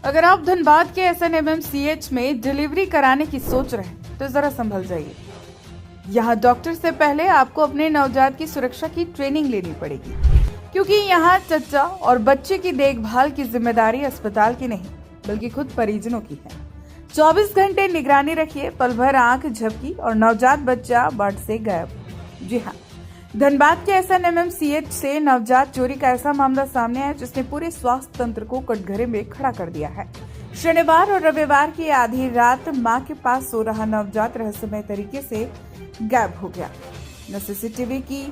अगर आप धनबाद के SNMMCH में डिलीवरी कराने की सोच रहे हैं तो जरा संभल जाइए। यहाँ डॉक्टर से पहले आपको अपने नवजात की सुरक्षा की ट्रेनिंग लेनी पड़ेगी, क्योंकि यहाँ चच्चा और बच्चे की देखभाल की जिम्मेदारी अस्पताल की नहीं बल्कि खुद परिजनों की है। 24 घंटे निगरानी रखिए, पल भर आंख झपकी और नवजात बच्चा वार्ड से गायब। जी हाँ, धनबाद के SNMMCH से नवजात चोरी का ऐसा मामला सामने आया जिसने पूरे स्वास्थ्य तंत्र को कटघरे में खड़ा कर दिया है। शनिवार और रविवार की आधी रात मां के पास सो रहा नवजात रहस्यमय तरीके से गायब हो गया। न CCTV की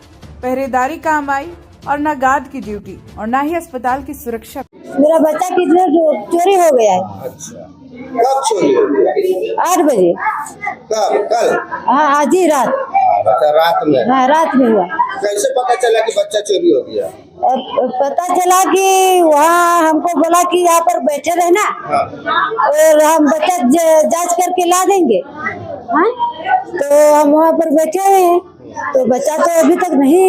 पहरेदारी काम आई और न गार्ड की ड्यूटी और न ही अस्पताल की सुरक्षा। मेरा बच्चा कितने चोरी हो गया है। अच्छा, कब चोरी हो गया? 8 बजे। कब? कल? हाँ, आज ही रात। अच्छा, रात में? हाँ, रात में हुआ। कैसे पता चला कि बच्चा चोरी हो गया? पता चला कि वहाँ हमको बोला कि यहाँ पर बैठे रहना। हाँ। और हम बच्चा जांच करके ला देंगे। हाँ? तो हम वहाँ पर बैठे हुए हैं, तो बच्चा तो अभी तक नहीं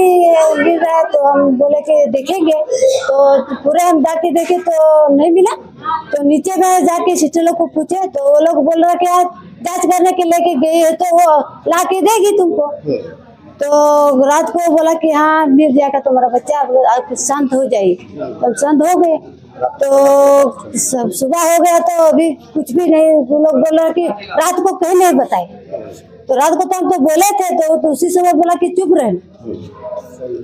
मिल रहा है, तो हम बोले कि देखेंगे। तो पूरे हम जाके देखे तो नहीं मिला। तो नीचे में जाके सिस्टर लोग को पूछे तो वो लोग बोल रहे कि जांच करने के लेके गई है तो वो ला के देगी तुमको। तो रात को बोला कि हाँ मिल जाएगा तुम्हारा बच्चा, आप शांत हो जाइए। तब शांत हो गए तो सब सुबह हो गया तो अभी कुछ भी नहीं। वो लोग बोल रहे कि रात को कहीं नहीं बताए। तो रात को तो हम तो बोले थे तो उसी समय बोला कि चुप रहे।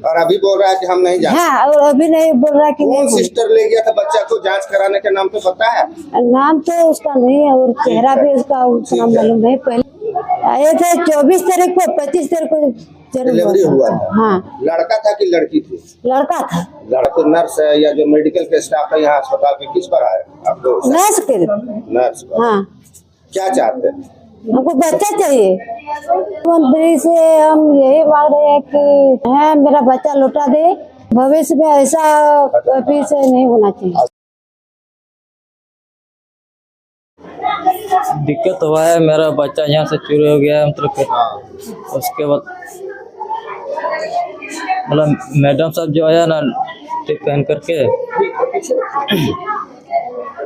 और अभी बोल रहा है कि हम नहीं जानते। हाँ, और अभी नहीं बोल रहा कि नहीं। सिस्टर ले गया था बच्चा को जांच कराने के नाम पे, पता है? नाम तो उसका नहीं है और चेहरा भी उसका नाम मालूम नहीं। पहले आए थे 24 तारीख को, 25 तारीख को डिलीवरी हुआ था। हाँ। लड़का था कि लड़की थी? लड़का था। लड़का नर्स है या जो मेडिकल के स्टाफ है यहाँ अस्पताल में, किस पर आए आपको? नर्स के। नर्स पर। हाँ। क्या चाहते हैं? हमको बच्चा चाहिए। मंत्री से हम यही मांग रहे हैं कि है मेरा बच्चा लौटा दे। भविष्य में ऐसा कभी से नहीं होना चाहिए। दिक्कत हुआ है, मेरा बच्चा यहाँ से चोरी हो गया है। मतलब उसके बाद मतलब मैडम साहब जो आया ना टिक पहन करके,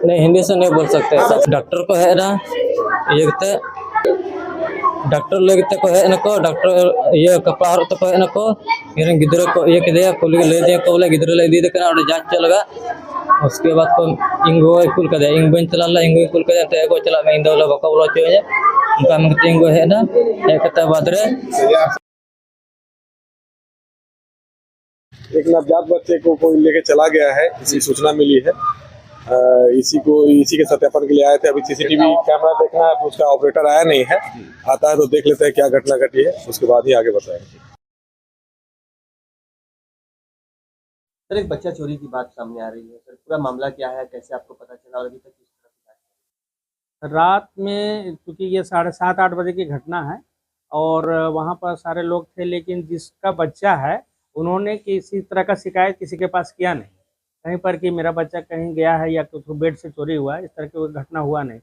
नहीं हिंदी से नहीं बोल सकते। डॉक्टर को है ना ये डॉक्टर लोग को है नको, डॉक्टर ये कपड़ा और तो है नको गिद्र को ये किया कुल ले दे को बोले गिद्र ले दी करना और जांच चलगा। उसके बाद को इंगो कुल कर दे इंग बन चला इंगो कुल कर दे को चला मैं इंदो लो बका बोलो चाहिए उनका में इंगो है ना एक कता बादरे। एक नवजात बच्चे को कोई लेके चला गया है, इसी सूचना मिली है। इसी के सत्यापन के लिए आए थे। अभी CCTV कैमरा देखना है, तो उसका ऑपरेटर आया नहीं है। आता है तो देख लेते हैं क्या घटना घटी है, उसके बाद ही आगे बताएंगे। सर, एक बच्चा चोरी की बात सामने आ रही है। सर, पूरा मामला क्या है, कैसे आपको पता चला और अभी तक किस तरह की बात? रात में क्योंकि ये 7:30-8 बजे की घटना है और वहाँ पर सारे लोग थे, लेकिन जिसका बच्चा है उन्होंने किसी तरह का शिकायत किसी के पास किया नहीं कहीं पर कि मेरा बच्चा कहीं गया है या कुछ बेड से चोरी हुआ है। इस तरह की घटना हुआ नहीं।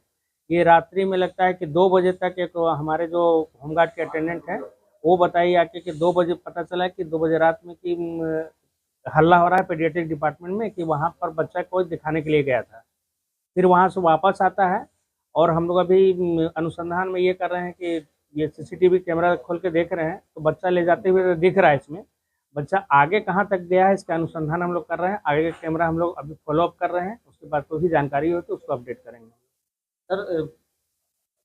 ये रात्रि में लगता है कि 2 बजे तक एक हमारे जो होमगार्ड के अटेंडेंट हैं वो बताइए आके कि 2 बजे पता चला कि 2 बजे रात में कि हल्ला हो रहा है पेडियाट्रिक डिपार्टमेंट में कि वहाँ पर बच्चा को दिखाने के लिए गया था। फिर वहाँ से वापस आता है और हम लोग अभी अनुसंधान में ये कर रहे हैं कि ये CCTV कैमरा खोल के देख रहे हैं तो बच्चा ले जाते हुए दिख रहा है। इसमें बच्चा आगे कहाँ तक गया है इसका अनुसंधान हम लोग कर रहे हैं। आगे का कैमरा हम लोग अभी फॉलोअप कर रहे हैं, उसके बाद कोई भी जानकारी हो तो उसको अपडेट करेंगे। सर,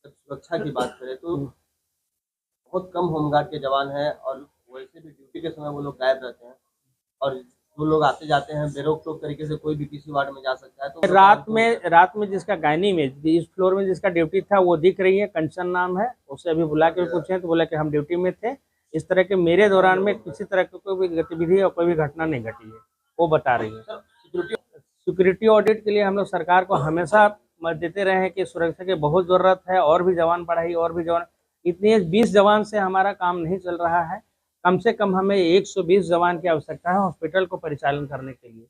सुरक्षा की बात करें तो बहुत कम होमगार्ड के जवान हैं और वैसे भी ड्यूटी के समय वो लोग गायब रहते हैं और जो लोग आते जाते हैं बेरोक टोक तरीके से कोई भी किसी वार्ड में जा सकता है। तो रात में जिसका गायनी में इस फ्लोर में जिसका ड्यूटी था वो दिख रही है, कंचन नाम है। उससे अभी बुला के पूछे तो बोला कि हम ड्यूटी में थे। इस तरह के मेरे दौरान में किसी तरह की कोई भी गतिविधि और कोई भी घटना नहीं घटी है, वो बता रही है। सिक्योरिटी ऑडिट के लिए हम लोग सरकार को हमेशा मत देते रहे हैं कि सुरक्षा की बहुत ज़रूरत है और भी जवान बढ़ाई और भी जवान। इतने 20 जवान से हमारा काम नहीं चल रहा है। कम से कम हमें 120 जवान की आवश्यकता है हॉस्पिटल को परिचालन करने के लिए।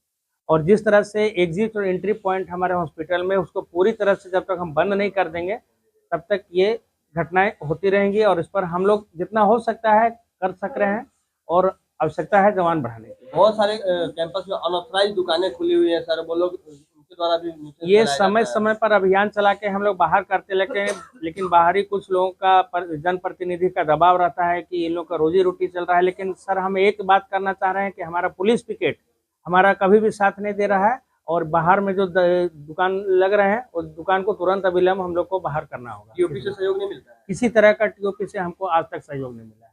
और जिस तरह से एग्जिट और एंट्री पॉइंट हमारे हॉस्पिटल में उसको पूरी तरह से जब तक हम बंद नहीं कर देंगे तब तक ये घटनाएं होती रहेंगी और इस पर हम लोग जितना हो सकता है कर सक रहे हैं और आवश्यकता है जवान बढ़ाने की। बहुत सारे कैंपस में अनऑथराइज दुकानें खुली हुई हैं सर, वो लोग के द्वारा भी न्यूसेंस ये फैलाया समय जाता है। समय पर अभियान चला के हम लोग बाहर करते लेकिन बाहरी कुछ लोगों का जनप्रतिनिधि का दबाव रहता है कि इन लोग का रोजी रोटी चल रहा है। लेकिन सर हम एक बात करना चाह रहे हैं कि हमारा पुलिस पिकेट हमारा कभी भी साथ नहीं दे रहा है और बाहर में जो दुकान लग रहे हैं उस दुकान को तुरंत अविलंब हम लोग को बाहर करना होगा। टीओपी से सहयोग नहीं मिलता है। किसी तरह का टीओपी से हमको आज तक सहयोग नहीं मिला है।